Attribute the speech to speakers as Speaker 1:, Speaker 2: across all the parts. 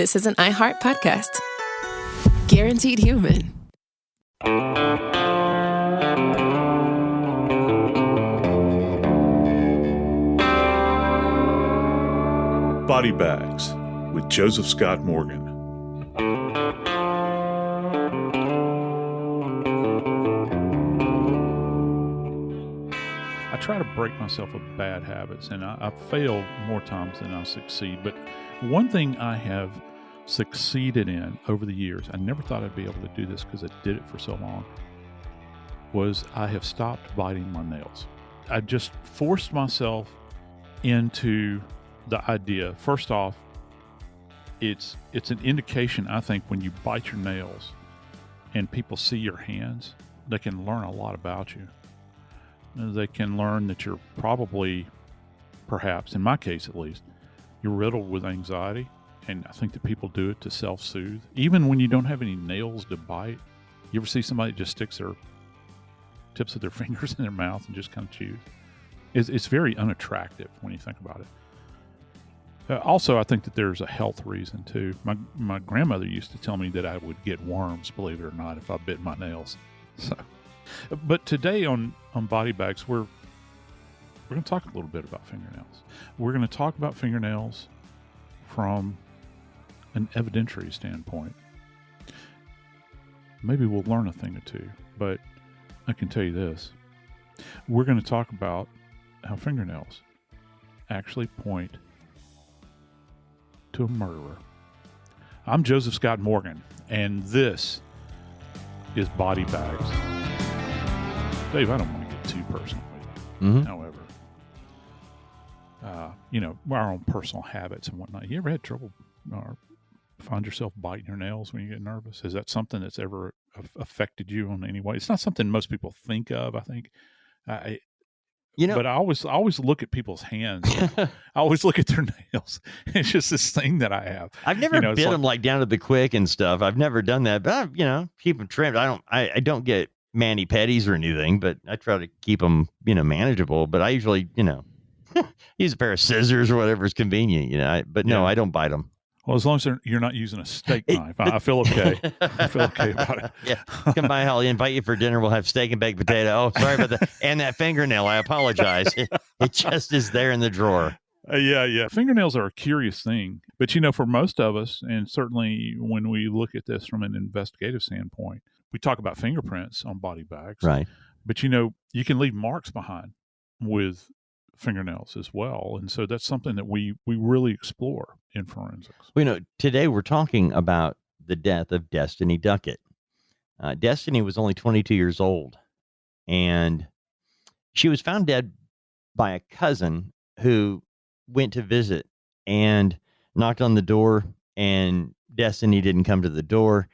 Speaker 1: This is an iHeart podcast. Guaranteed human.
Speaker 2: Body Bags with Joseph Scott Morgan. I try to break myself of bad habits, and I fail more times than I succeed. But one thing I have succeeded in over the years, I never thought I'd be able to do this because I did it for so long, was I have stopped biting my nails. I just forced myself into the idea. First off, it's an indication, I think, when you bite your nails and people see your hands, they can learn a lot about you. They can learn that you're probably, perhaps, in my case at least, you're riddled with anxiety. And I think that people do it to self-soothe. Even when you don't have any nails to bite. You ever see somebody that just sticks their tips of their fingers in their mouth and just kind of chews? It's very unattractive when you think about it. Also, I think that there's a health reason too. My grandmother used to tell me that I would get worms, believe it or not, if I bit my nails. So, but today on Body Bags, we're going to talk a little bit about fingernails. We're going to talk about fingernails from an evidentiary standpoint. Maybe we'll learn a thing or two, but I can tell you this. We're going to talk about how fingernails actually point to a murderer. I'm Joseph Scott Morgan, and this is Body Bags. Dave, I don't want to get too personal with you. However, our own personal habits and whatnot. You ever had trouble or find yourself biting your nails when you get nervous? Is that something that's ever affected you in any way? It's not something most people think of, I think. But I always look at people's hands. I always look at their nails. It's just this thing that I have.
Speaker 3: I've never bit them like down to the quick and stuff. I've never done that, but I, keep them trimmed. I don't get mani-pedis or anything, but I try to keep them, manageable. But I usually, use a pair of scissors or whatever is convenient, No, I don't bite them.
Speaker 2: Well, as long as you're not using a steak knife, I feel okay. I feel okay about it.
Speaker 3: Yeah, come by, I'll invite you for dinner. We'll have steak and baked potato. Oh, sorry about that. And that fingernail, I apologize. It just is there in the drawer.
Speaker 2: Yeah. Fingernails are a curious thing. But, for most of us, and certainly when we look at this from an investigative standpoint, we talk about fingerprints on body bags.
Speaker 3: Right.
Speaker 2: But, you can leave marks behind with fingernails as well. And so that's something that we really explore in forensics.
Speaker 3: Well, today we're talking about the death of Destiny Duckett. Destiny was only 22 years old, and she was found dead by a cousin who went to visit and knocked on the door, and Destiny didn't come to the door.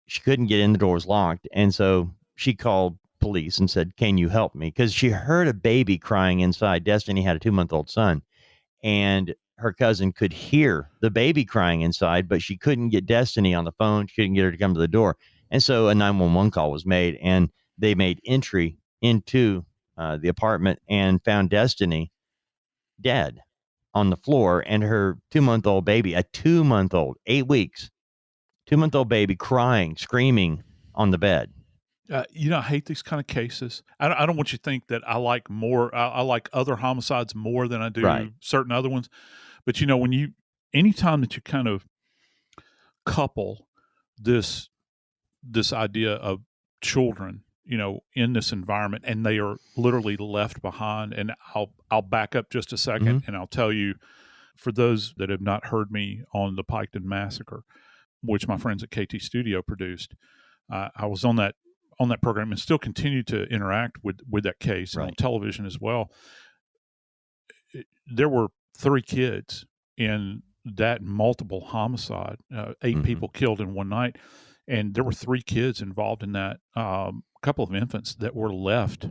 Speaker 3: She couldn't get in, the door was locked. And so she called police and said, "Can you help me?" Because she heard a baby crying inside. Destiny had a 2-month-old son, and her cousin could hear the baby crying inside, but she couldn't get Destiny on the phone. She couldn't get her to come to the door. And so a 911 call was made, and they made entry into the apartment and found Destiny dead on the floor, and her 2-month-old baby, a 2-month-old, 8 weeks, 2-month-old baby crying, screaming on the bed.
Speaker 2: I hate these kind of cases. I don't want you to think that I like I like other homicides more than I do certain other ones. But, anytime that you kind of couple this idea of children, in this environment, and they are literally left behind. And I'll back up just a second, and I'll tell you, for those that have not heard me on the Piketon Massacre, which my friends at KT Studio produced, I was on that program and still continue to interact with that case on television as well. There were 3 kids in that multiple homicide, 8 people killed in one night. And there were 3 kids involved in that, couple of infants that were left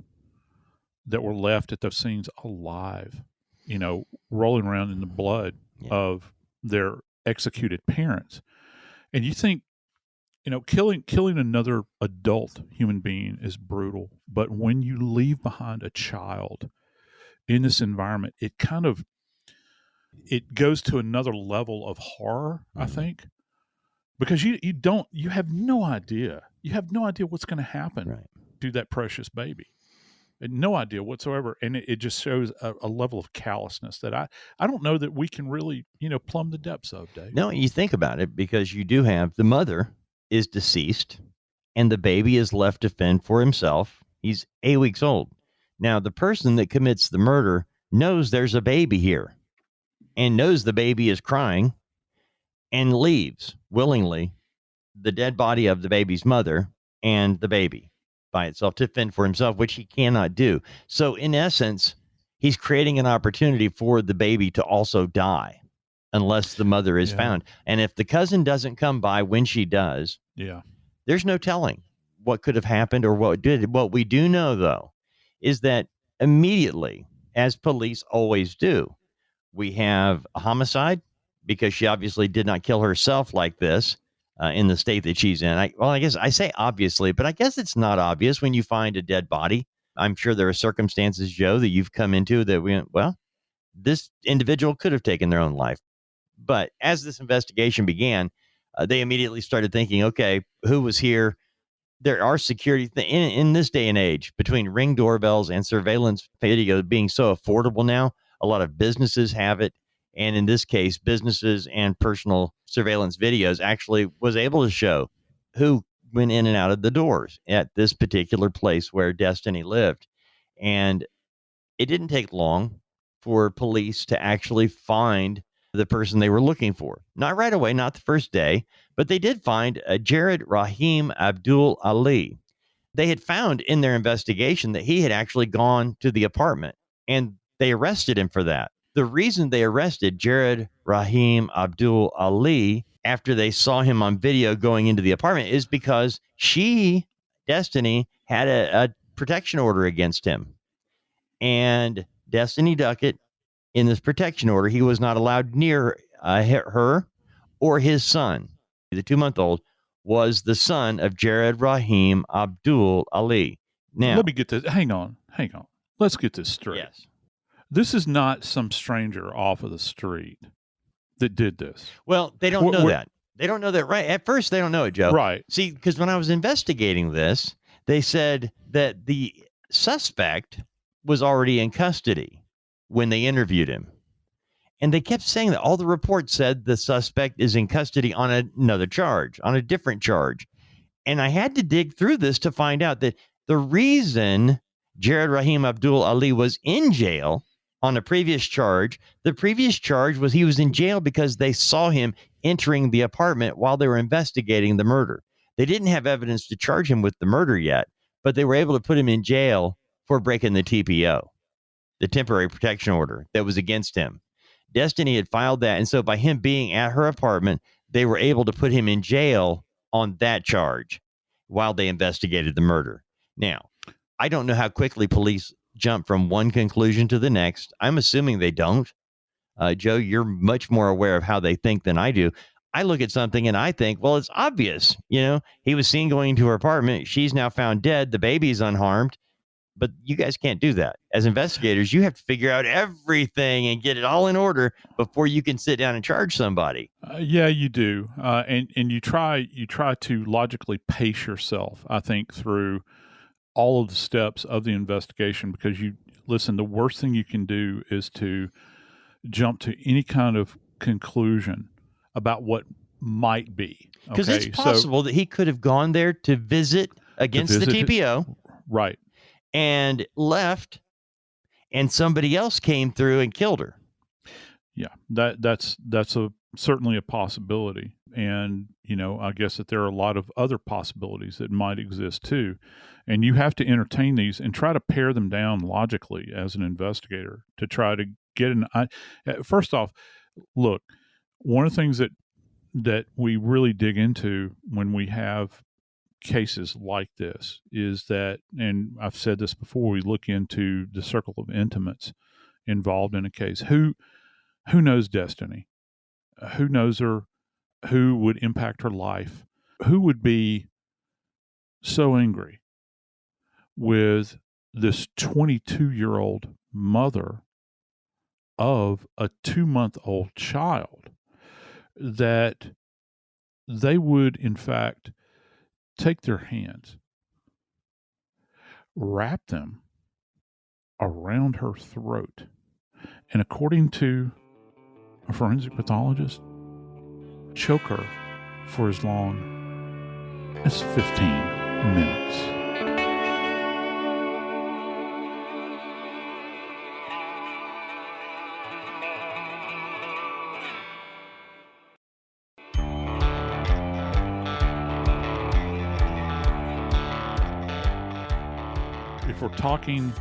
Speaker 2: at those scenes alive, rolling around in the blood of their executed parents. And you think, killing another adult human being is brutal, but when you leave behind a child in this environment, it kind of it goes to another level of horror, I
Speaker 3: Mhm.
Speaker 2: think, because you have no idea. You have no idea what's going to happen
Speaker 3: Right.
Speaker 2: to that precious baby. And no idea whatsoever. And it just shows a level of callousness that I don't know that we can really, plumb the depths of, Dave.
Speaker 3: No, you think about it because you do have the mother is deceased and the baby is left to fend for himself. He's 8 weeks old. Now, the person that commits the murder knows there's a baby here and knows the baby is crying and leaves willingly the dead body of the baby's mother and the baby by itself to fend for himself, which he cannot do. So, in essence, he's creating an opportunity for the baby to also die unless the mother is
Speaker 2: Yeah.
Speaker 3: found. And if the cousin doesn't come by when she does,
Speaker 2: Yeah.
Speaker 3: there's no telling what could have happened or what did. What we do know, though, is that immediately, as police always do, we have a homicide because she obviously did not kill herself like this in the state that she's in. I guess I say obviously, but I guess it's not obvious when you find a dead body. I'm sure there are circumstances, Joe, that you've come into that this individual could have taken their own life. But as this investigation began, they immediately started thinking, okay, who was here? There are security in this day and age between ring doorbells and surveillance video being so affordable now. A lot of businesses have it. And in this case, businesses and personal surveillance videos actually was able to show who went in and out of the doors at this particular place where Destiny lived. And it didn't take long for police to actually find the person they were looking for. Not right away, not the first day, but they did find Jared Rahim Abdul Ali. They had found in their investigation that he had actually gone to the apartment and they arrested him for that. The reason they arrested Jared Rahim Abdul Ali after they saw him on video going into the apartment is because Destiny, had a protection order against him. And Destiny Duckett, in this protection order, he was not allowed near her or his son. The 2-month-old was the son of Jared Rahim Abdul Ali. Now,
Speaker 2: Let me get this. Hang on. Let's get this straight.
Speaker 3: yes.
Speaker 2: This is not some stranger off of the street that did this.
Speaker 3: Well, they don't know that. They don't know that, right? At first, they don't know it, Joe.
Speaker 2: Right.
Speaker 3: See, because when I was investigating this, they said that the suspect was already in custody when they interviewed him. And they kept saying that all the reports said the suspect is in custody on another charge, on a different charge. And I had to dig through this to find out that the reason Jared Rahim Abdul Ali was in jail on a previous charge, the previous charge was he was in jail because they saw him entering the apartment while they were investigating the murder. They didn't have evidence to charge him with the murder yet, but they were able to put him in jail for breaking the TPO, the temporary protection order that was against him. Destiny had filed that. And so by him being at her apartment, they were able to put him in jail on that charge while they investigated the murder. Now, I don't know how quickly police jump from one conclusion to the next. I'm assuming they don't. Joe, you're much more aware of how they think than I do. I look at something and I think, well, it's obvious. He was seen going into her apartment. She's now found dead. The baby's unharmed. But you guys can't do that. As investigators, you have to figure out everything and get it all in order before you can sit down and charge somebody.
Speaker 2: Yeah, you do, and you try to logically pace yourself, I think, through all of the steps of the investigation. Because the worst thing you can do is to jump to any kind of conclusion about what might be.
Speaker 3: Because it's possible that he could have gone there to visit against the TPO.
Speaker 2: Right.
Speaker 3: And left, and somebody else came through and killed her.
Speaker 2: Yeah, that's certainly a possibility. And, I guess that there are a lot of other possibilities that might exist too. And you have to entertain these and try to pare them down logically as an investigator to try to get first off, look, one of the things that we really dig into when we have cases like this is that, and I've said this before, we look into the circle of intimates involved in a case. Who knows Destiny? Who knows her? Who would impact her life? Who would be so angry with this 22-year-old mother of a 2-month-old child, that they would, in fact, take their hands, wrap them around her throat, and according to a forensic pathologist, choke her for as long as 15 minutes. If we're talking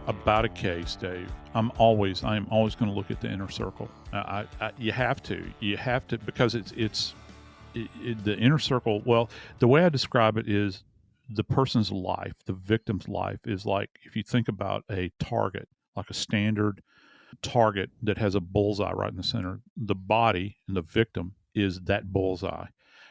Speaker 2: about a case, Dave, I am always going to look at the inner circle. You have to, because it's the inner circle. Well, the way I describe it is the person's life, the victim's life, is like, if you think about a target, like a standard target that has a bullseye right in the center, the body and the victim is that bullseye.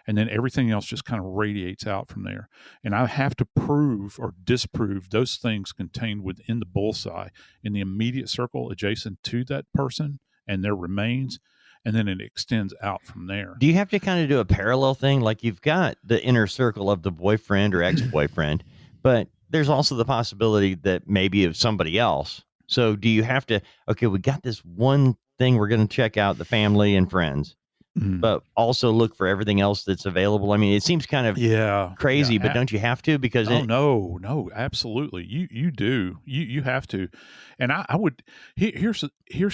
Speaker 2: And then everything else just kind of radiates out from there. And I have to prove or disprove those things contained within the bullseye in the immediate circle adjacent to that person and their remains. And then it extends out from there.
Speaker 3: Do you have to kind of do a parallel thing? Like, you've got the inner circle of the boyfriend or ex-boyfriend, but there's also the possibility that maybe of somebody else. So do you have to, okay, we got this one thing we're going to check out, the family and friends, but also look for everything else that's available? I mean, it seems kind of crazy, but don't you have to? Because
Speaker 2: no, absolutely. You do. You have to. And I would, here's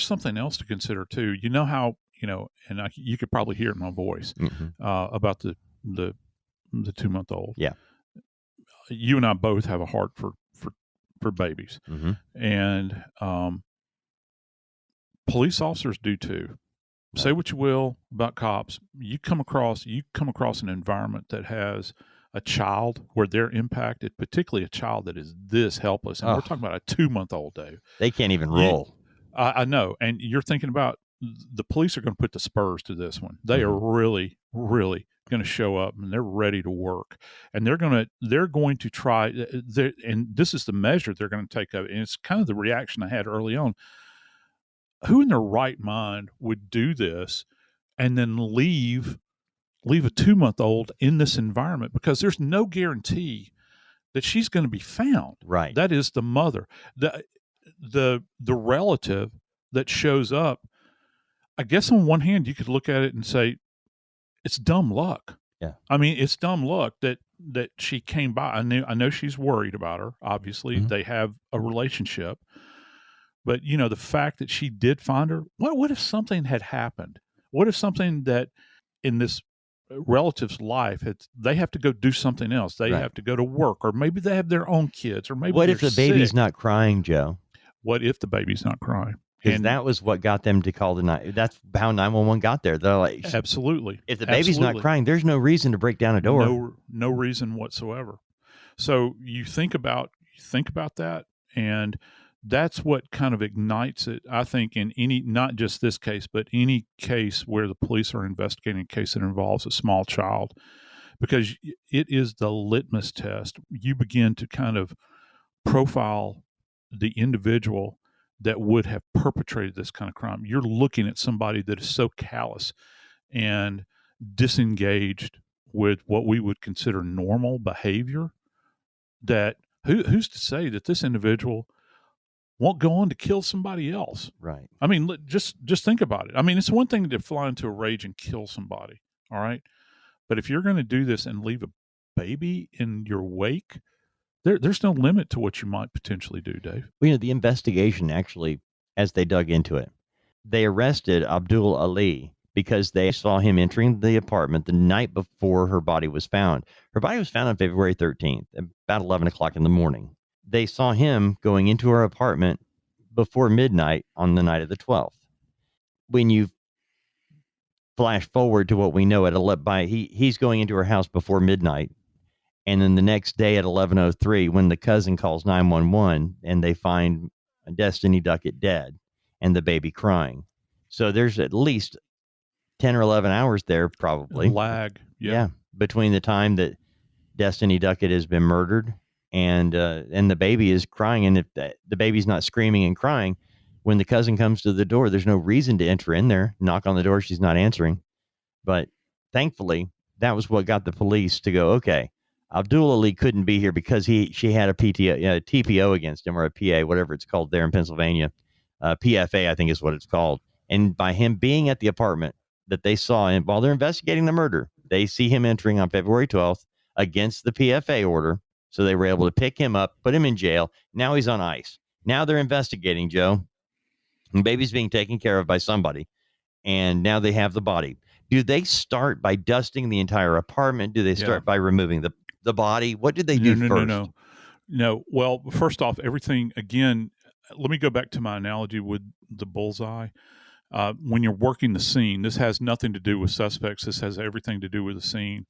Speaker 2: something else to consider too. You know how, and you could probably hear it in my voice about the 2-month-old.
Speaker 3: Yeah.
Speaker 2: You and I both have a heart for babies. And police officers do too. Say what you will about cops. You come across an environment that has a child where they're impacted, particularly a child that is this helpless. And we're talking about a 2-month-old, Dave.
Speaker 3: They can't even roll.
Speaker 2: I know. And you're thinking about, the police are going to put the spurs to this one. They are really, really going to show up, and they're ready to work. And they're going to try, and this is the measure they're going to take of it. And it's kind of the reaction I had early on. Who in their right mind would do this and then leave a 2-month-old in this environment? Because there's no guarantee that she's going to be found.
Speaker 3: Right.
Speaker 2: That is the mother. The relative that shows up, I guess on one hand you could look at it and say it's dumb luck.
Speaker 3: Yeah.
Speaker 2: I mean, it's dumb luck that she came by. I know she's worried about her. Obviously, they have a relationship. But, the fact that she did find her, what if something had happened? What if something that in this relative's life, they have to go do something else? They have to go to work, or maybe they have their own kids, or maybe
Speaker 3: what if the baby's not crying, Joe?
Speaker 2: What if the baby's not crying?
Speaker 3: Because that was what got them to call that's how 911 got there. They're like,
Speaker 2: absolutely.
Speaker 3: If the baby's not crying, there's no reason to break down a door.
Speaker 2: No reason whatsoever. So you think about that, and that's what kind of ignites it, I think, in any, not just this case, but any case where the police are investigating a case that involves a small child, because it is the litmus test. You begin to kind of profile the individual that would have perpetrated this kind of crime. You're looking at somebody that is so callous and disengaged with what we would consider normal behavior, that who's to say that this individual won't go on to kill somebody else.
Speaker 3: Right.
Speaker 2: I mean, just think about it. I mean, it's one thing to fly into a rage and kill somebody, all right? But if you're going to do this and leave a baby in your wake, there's no limit to what you might potentially do, Dave.
Speaker 3: Well, the investigation, actually, as they dug into it, they arrested Abdul Ali because they saw him entering the apartment the night before her body was found. Her body was found on February 13th, about 11 o'clock in the morning. They saw him going into her apartment before midnight on the night of the 12th. When you flash forward to what we know he's going into her house before midnight. And then the next day at 11:03, when the cousin calls 911 and they find Destiny Duckett dead and the baby crying. So there's at least 10 or 11 hours there, probably.
Speaker 2: Lag. Yeah.
Speaker 3: Between the time that Destiny Duckett has been murdered and the baby is crying. And if the baby's not screaming and crying, when the cousin comes to the door, there's no reason to enter in there. Knock on the door, she's not answering. But thankfully, that was what got the police to go, okay, Abdul-Ali couldn't be here because she had a TPO against him, or a PA, whatever it's called there in Pennsylvania. PFA, I think is what it's called. And by him being at the apartment that they saw him while they're investigating the murder, they see him entering on February 12th against the PFA order. So they were able to pick him up, put him in jail. Now he's on ice. Now they're investigating, Joe. And baby's being taken care of by somebody. And now they have the body. Do they start by dusting the entire apartment? Do they start by removing the body? What did they do first?
Speaker 2: No. Well, first off, everything, again, let me go back to my analogy with the bullseye. When you're working the scene, this has nothing to do with suspects. This has everything to do with the scene.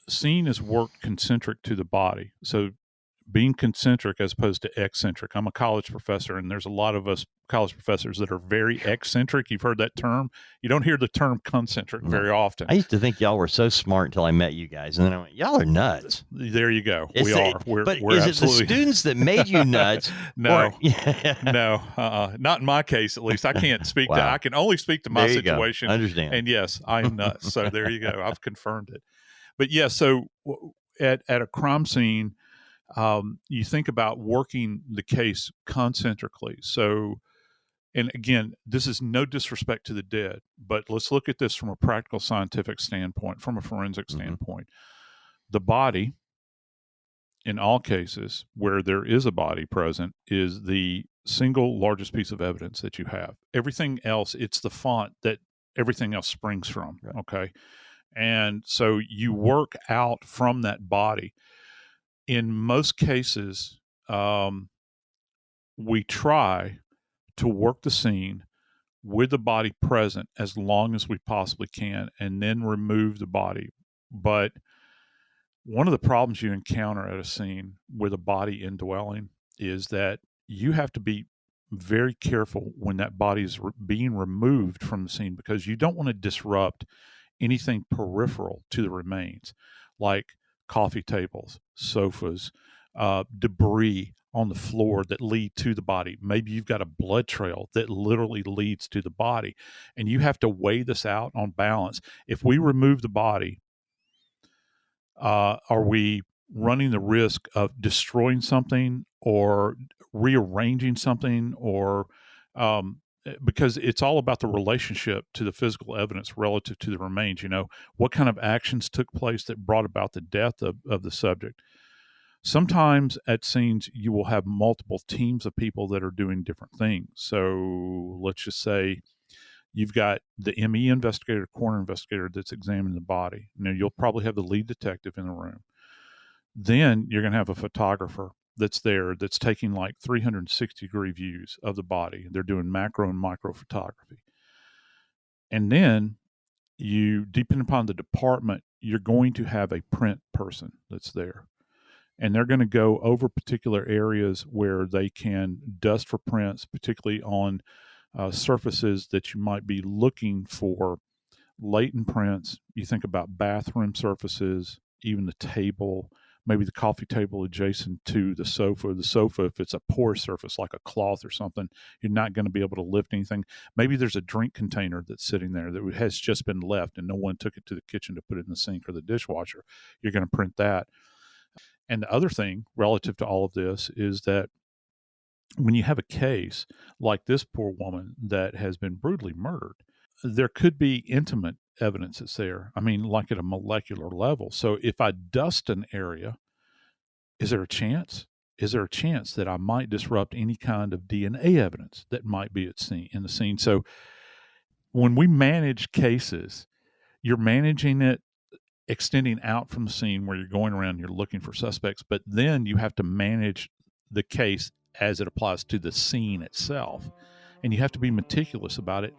Speaker 2: Scene is worked concentric to the body. So being concentric as opposed to eccentric. I'm a college professor, and there's a lot of us college professors that are very eccentric. You've heard that term. You don't hear the term concentric very often.
Speaker 3: I used to think y'all were so smart until I met you guys, and then I went, y'all are nuts.
Speaker 2: There you go. We are. We're
Speaker 3: is
Speaker 2: absolutely...
Speaker 3: it the students that made you nuts?
Speaker 2: No, not in my case, at least. I can't speak to. I can only speak to my situation.
Speaker 3: I understand.
Speaker 2: And yes, I am nuts. So there you go. I've confirmed it. But yeah, so at a crime scene, you think about working the case concentrically. So, and again, this is no disrespect to the dead, but let's look at this from a practical scientific standpoint, from a forensic standpoint. The body, in all cases where there is a body present, is the single largest piece of evidence that you have. Everything else, it's the font that everything else springs from. Right. Okay. And so you work out from that body. In most cases, we try to work the scene with the body present as long as we possibly can, and then remove the body. But one of the problems you encounter at a scene with a body indwelling is that you have to be very careful when that body is being removed from the scene, because you don't want to disrupt anything peripheral to the remains, like coffee tables, sofas, debris on the floor that lead to the body. Maybe you've got a blood trail that literally leads to the body, and you have to weigh this out on balance. If we remove the body, are we running the risk of destroying something or rearranging something, or because it's all about the relationship to the physical evidence relative to the remains. You know, what kind of actions took place that brought about the death of the subject? Sometimes at scenes, you will have multiple teams of people that are doing different things. So let's just say you've got the ME investigator, coroner investigator that's examining the body. You know, you'll probably have the lead detective in the room. Then you're going to have a photographer that's there that's taking like 360-degree views of the body. They're doing macro and micro photography. And then you, depending upon the department, you're going to have a print person that's there. And they're going to go over particular areas where they can dust for prints, particularly on surfaces that you might be looking for latent prints. You think about bathroom surfaces, even the table, maybe the coffee table adjacent to the sofa. The sofa, if it's a porous surface like a cloth or something, you're not going to be able to lift anything. Maybe there's a drink container that's sitting there that has just been left and no one took it to the kitchen to put it in the sink or the dishwasher. You're going to print that. And the other thing relative to all of this is that when you have a case like this poor woman that has been brutally murdered, there could be intimate evidence that's there. I mean, like at a molecular level. So if I dust an area, is there a chance? Is there a chance that I might disrupt any kind of DNA evidence that might be in the scene? So when we manage cases, you're managing it extending out from the scene where you're going around, you're looking for suspects, but then you have to manage the case as it applies to the scene itself. And you have to be meticulous about it.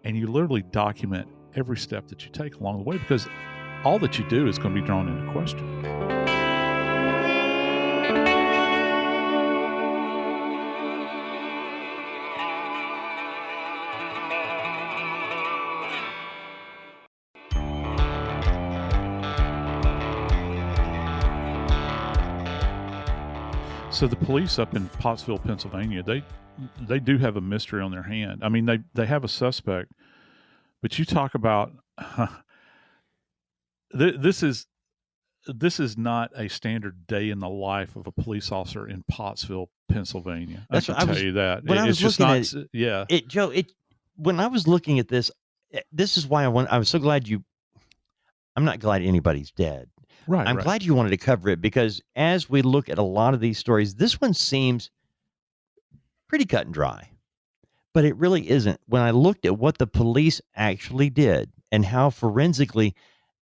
Speaker 2: And you literally document every step that you take along the way, because all that you do is going to be drawn into question. So the police up in Pottsville, Pennsylvania, they do have a mystery on their hand. I mean, they have a suspect, but you talk about this is not a standard day in the life of a police officer in Pottsville, Pennsylvania. I can tell you that.
Speaker 3: When I was
Speaker 2: It's just
Speaker 3: looking
Speaker 2: not.
Speaker 3: at
Speaker 2: Yeah.
Speaker 3: Joe, when I was looking at this, this is why I was so glad I'm not glad anybody's dead.
Speaker 2: Right.
Speaker 3: I'm
Speaker 2: right.
Speaker 3: glad you wanted to cover it, because as we look at a lot of these stories, this one seems pretty cut and dry, but it really isn't. When I looked at what the police actually did and how forensically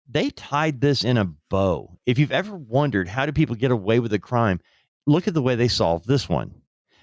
Speaker 3: they tied this in a bow. If you've ever wondered how do people get away with a crime, look at the way they solved this one.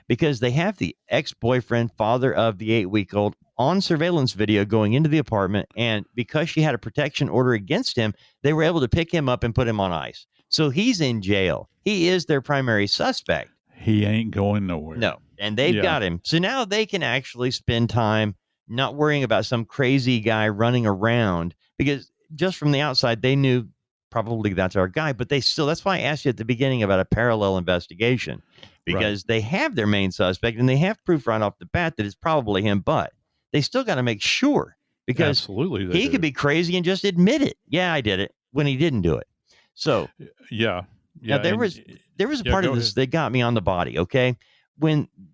Speaker 3: Because they have the ex-boyfriend, father of the 8-week-old, on surveillance video going into the apartment, and because she had a protection order against him, they were able to pick him up and put him on ice. So he's in jail. He is their primary suspect.
Speaker 2: He ain't going nowhere.
Speaker 3: No, and they've got him. So now they can actually spend time not worrying about some crazy guy running around, because just from the outside, they knew probably that's our guy, but that's why I asked you at the beginning about a parallel investigation, because they have their main suspect and they have proof right off the bat that it's probably him, but they still got to make sure, because
Speaker 2: Absolutely,
Speaker 3: he could be crazy and just admit it. Yeah, I did it, when he didn't do it. So
Speaker 2: yeah.
Speaker 3: now there was a part of this that got me on the body. Okay.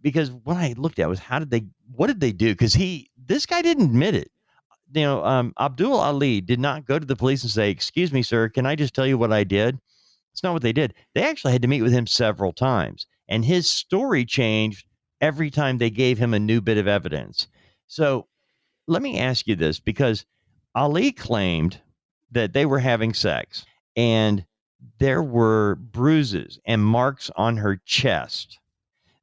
Speaker 3: Because what I looked at was what did they do? Because this guy didn't admit it. Abdul Ali did not go to the police and say, "Excuse me, sir, can I just tell you what I did?" It's not what they did. They actually had to meet with him several times, and his story changed every time they gave him a new bit of evidence. So let me ask you this, because Ali claimed that they were having sex and there were bruises and marks on her chest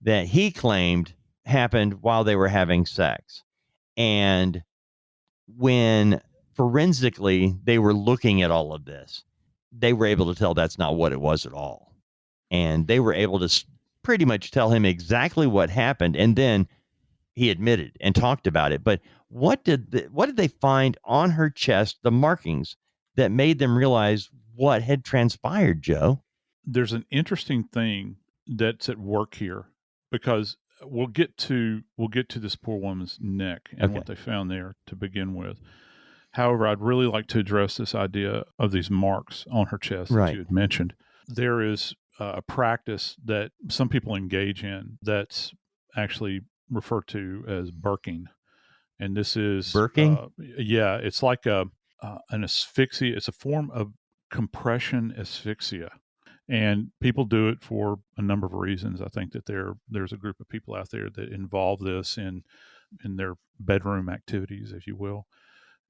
Speaker 3: that he claimed happened while they were having sex. And when forensically they were looking at all of this, they were able to tell that's not what it was at all. And they were able to pretty much tell him exactly what happened. And then he admitted and talked about it. But what did they find on her chest, the markings that made them realize what had transpired, Joe?
Speaker 2: There's an interesting thing that's at work here, because we'll get to this poor woman's neck and what they found there to begin with. However, I'd really like to address this idea of these marks on her chest that you had mentioned. There is a practice that some people engage in that's actually referred to as burking. And this is
Speaker 3: burking.
Speaker 2: It's like an asphyxia. It's a form of compression asphyxia, and people do it for a number of reasons. I think that there's a group of people out there that involve this in their bedroom activities, if you will.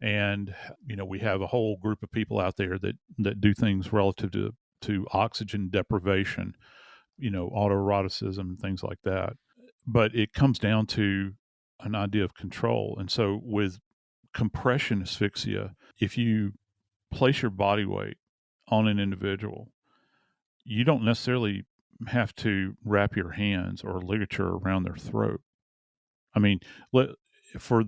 Speaker 2: And we have a whole group of people out there that do things relative to oxygen deprivation, autoeroticism and things like that. But it comes down to an idea of control. And so with compression asphyxia, if you place your body weight on an individual, you don't necessarily have to wrap your hands or ligature around their throat. I mean, for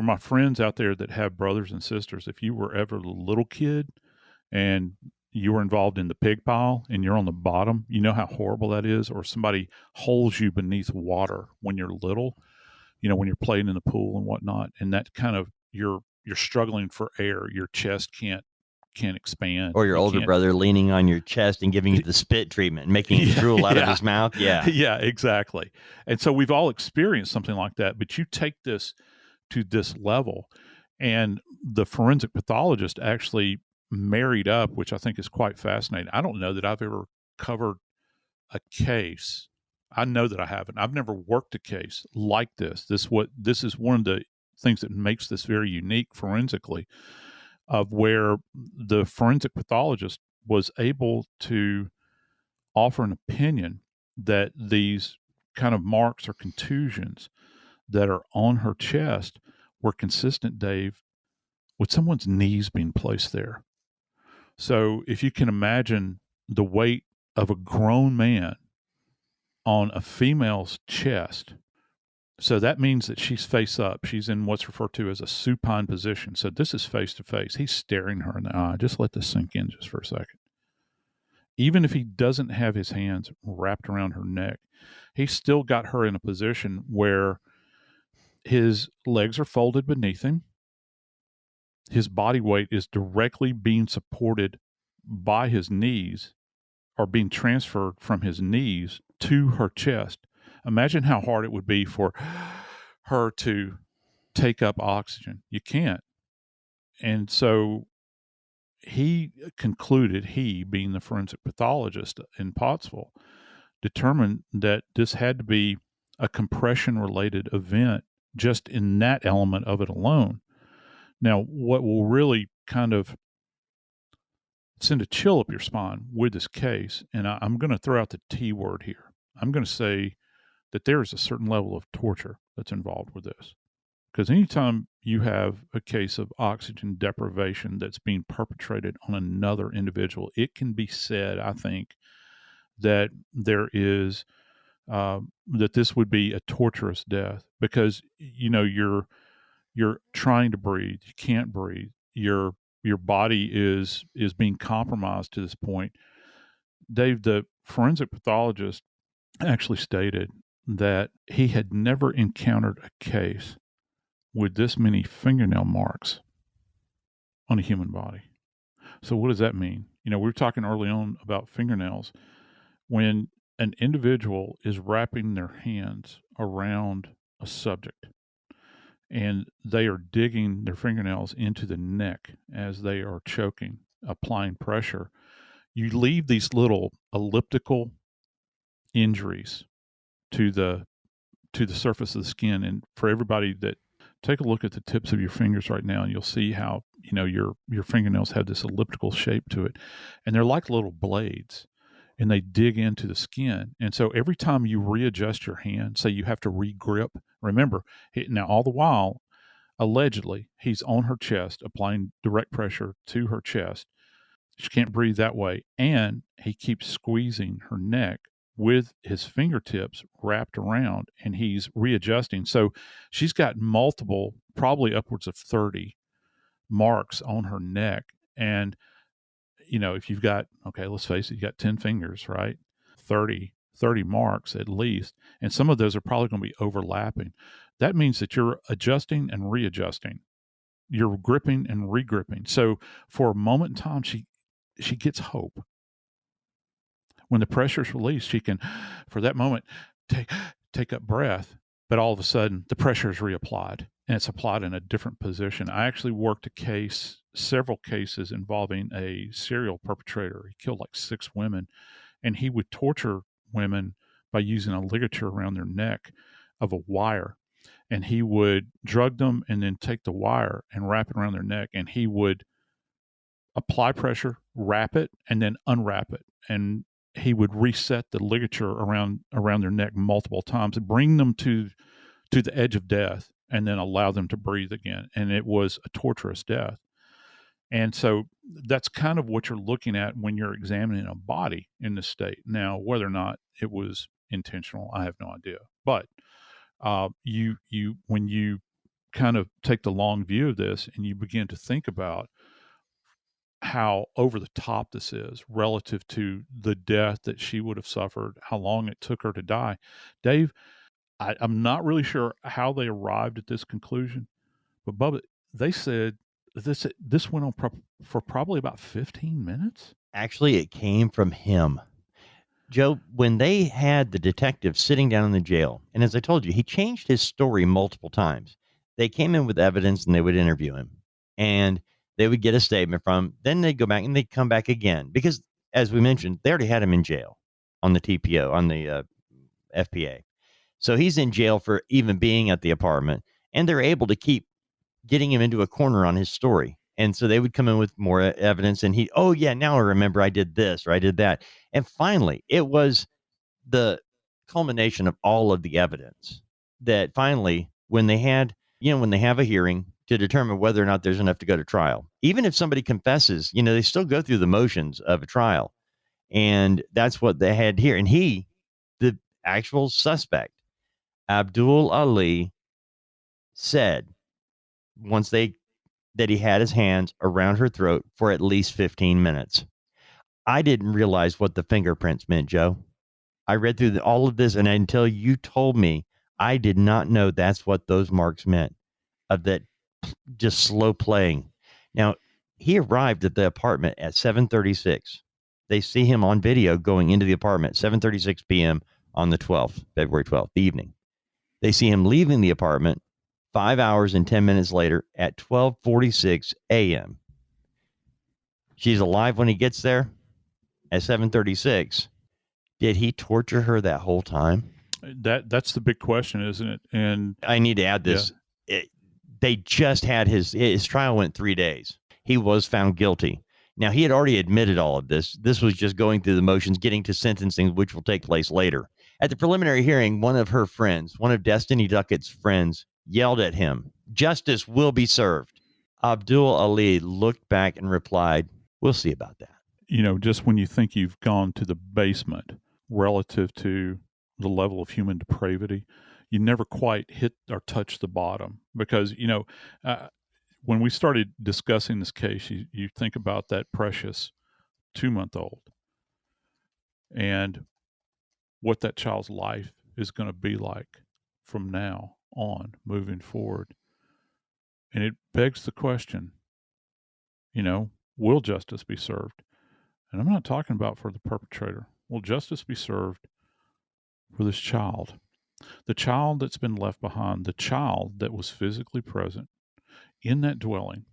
Speaker 2: my friends out there that have brothers and sisters, if you were ever a little kid and you were involved in the pig pile and you're on the bottom, you know how horrible that is. Or somebody holds you beneath water when you're little, when you're playing in the pool and whatnot, and that kind of you're struggling for air, your chest can't expand.
Speaker 3: Or your older brother leaning on your chest and giving you the spit treatment and making you drool out of his mouth. Yeah.
Speaker 2: Yeah, exactly. And so we've all experienced something like that, but you take this to this level, and the forensic pathologist actually married up, which I think is quite fascinating. I don't know that I've ever covered a case. I know that I haven't. I've never worked a case like this. This is one of the things that makes this very unique forensically, of where the forensic pathologist was able to offer an opinion that these kind of marks or contusions that are on her chest were consistent, Dave, with someone's knees being placed there. So if you can imagine the weight of a grown man on a female's chest, so that means that she's face up. She's in what's referred to as a supine position. So this is face to face. He's staring her in the eye. Just let this sink in just for a second. even if he doesn't have his hands wrapped around her neck, he's still got her in a position where his legs are folded beneath him. His body weight is directly being supported by his knees, or being transferred from his knees to her chest. Imagine how hard it would be for her to take up oxygen. You can't. And so he concluded, he being the forensic pathologist in Pottsville, determined that this had to be a compression related event just in that element of it alone. Now, what will really kind of send a chill up your spine with this case, and I'm going to throw out the T word here. I'm going to say that there is a certain level of torture that's involved with this. Because anytime you have a case of oxygen deprivation that's being perpetrated on another individual, it can be said, I think, that there is that this would be a torturous death, because you're trying to breathe, you can't breathe, your body is being compromised to this point. Dave, the forensic pathologist, actually stated that he had never encountered a case with this many fingernail marks on a human body. So what does that mean? We were talking early on about fingernails. When an individual is wrapping their hands around a subject and they are digging their fingernails into the neck as they are choking, applying pressure, you leave these little elliptical injuries to the surface of the skin. And for everybody that, take a look at the tips of your fingers right now, and you'll see how your fingernails have this elliptical shape to it, and they're like little blades, and they dig into the skin. And so every time you readjust your hand, say you have to re-grip, remember, now all the while, allegedly, he's on her chest, applying direct pressure to her chest. She can't breathe that way, and he keeps squeezing her neck with his fingertips wrapped around, and he's readjusting. So she's got multiple, probably upwards of 30 marks on her neck. And, if you've got, okay, let's face it, you got 10 fingers, right? 30 marks at least. And some of those are probably going to be overlapping. That means that you're adjusting and readjusting. You're gripping and re-gripping. So for a moment in time, she gets hope. When the pressure is released, she can, for that moment, take up breath. But all of a sudden, the pressure is reapplied, and it's applied in a different position. I actually worked several cases involving a serial perpetrator. He killed like 6 women, and he would torture women by using a ligature around their neck of a wire. And he would drug them and then take the wire and wrap it around their neck, and he would apply pressure, wrap it, and then unwrap it. And he would reset the ligature around their neck multiple times, bring them to the edge of death, and then allow them to breathe again. And it was a torturous death. And so that's kind of what you're looking at when you're examining a body in this state. Now, whether or not it was intentional, I have no idea. But when you kind of take the long view of this and you begin to think about how over the top this is relative to the death that she would have suffered, how long it took her to die. Dave, I'm not really sure how they arrived at this conclusion, but Bubba, they said this went on for probably about 15 minutes.
Speaker 3: Actually, it came from him. Joe, when they had the detective sitting down in the jail, and as I told you, he changed his story multiple times. They came in with evidence and they would interview him. And they would get a statement from him. Then they'd go back and they'd come back again. Because, as we mentioned, they already had him in jail on the TPO, on the FPA. So he's in jail for even being at the apartment. And they're able to keep getting him into a corner on his story. And so they would come in with more evidence. And oh, yeah, now I remember I did this or I did that. And finally, it was the culmination of all of the evidence that finally, when they have a hearing to determine whether or not there's enough to go to trial, even if somebody confesses, they still go through the motions of a trial. And that's what they had here. And the actual suspect, Abdul Ali, said that he had his hands around her throat for at least 15 minutes. I didn't realize what the fingerprints meant, Joe. I read through all of this, and until you told me, I did not know that's what those marks meant, of that just slow playing. Now, he arrived at the apartment at 7:36. They see him on video going into the apartment, 7:36 p.m. on the 12th, February 12th, the evening. They see him leaving the apartment 5 hours and 10 minutes later at 12:46 a.m. She's alive when he gets there at 7:36. Did he torture her that whole time?
Speaker 2: That's the big question, isn't it? And
Speaker 3: I need to add this. They just had his trial went 3 days. He was found guilty. Now, he had already admitted all of this. This was just going through the motions, getting to sentencing, which will take place later. At the preliminary hearing, one of her friends, one of Destiny Duckett's friends, yelled at him, "Justice will be served." Abdul Ali looked back and replied, "We'll see about that."
Speaker 2: Just when you think you've gone to the basement relative to the level of human depravity, you never quite hit or touch the bottom. Because, when we started discussing this case, you think about that precious 2-month-old and what that child's life is going to be like from now on, moving forward. And it begs the question, will justice be served? And I'm not talking about for the perpetrator. Will justice be served for this child? The child that's been left behind, the child that was physically present in that dwelling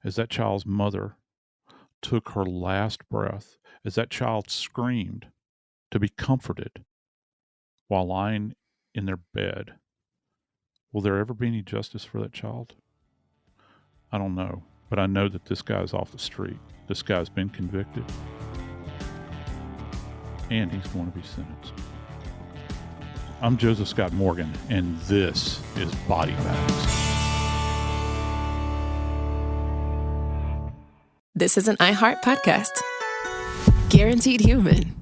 Speaker 2: as that child's mother took her last breath, as that child screamed to be comforted while lying in their bed. Will there ever be any justice for that child? I don't know, but I know that this guy's off the street. This guy's been convicted, and he's going to be sentenced. I'm Joseph Scott Morgan, and this is Body Bags.
Speaker 1: This is an iHeart podcast. Guaranteed Human.